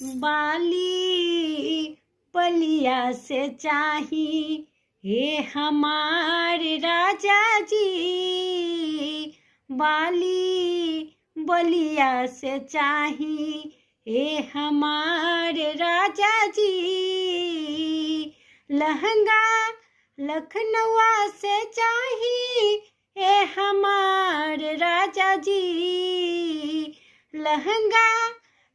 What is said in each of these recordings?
बाली बलिया से चाही हे हमारे राजा जी। बाली बलिया से चाही हे हमारे राजा जी। लहंगा लखनऊ से चाही हे हमारे राजा जी। लहंगा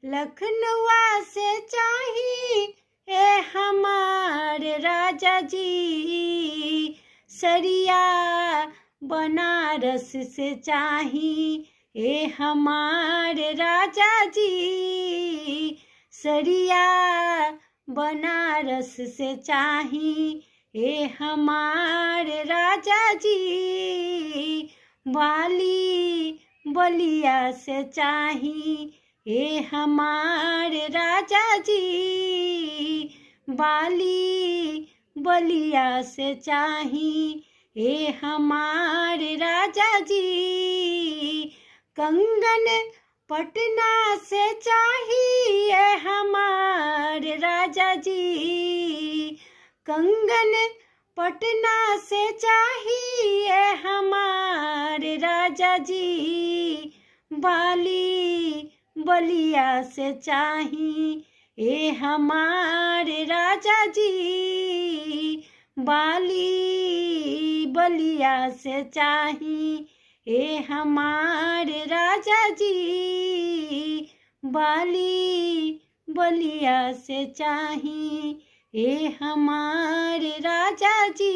लखनऊ से चाही हे हमारे राजा जी। सरिया बनारस से चाही हे हमारे राजा जी। सरिया बनारस से चाही हे हमारे राजा जी। बाली बलिया से चाही हे हमारे राजा जी। बाली बलिया से चाही हे हमारे राजा जी। कंगन पटना से चाहिए हमारे राजा जी। कंगन पटना से चाहिए हमारे राजा जी। बाली बलिया से चाही हे हमारे राजा जी। बाली बलिया से चाही हे हमारे राजा जी। बाली बलिया से चाही हे हमारे राजा जी।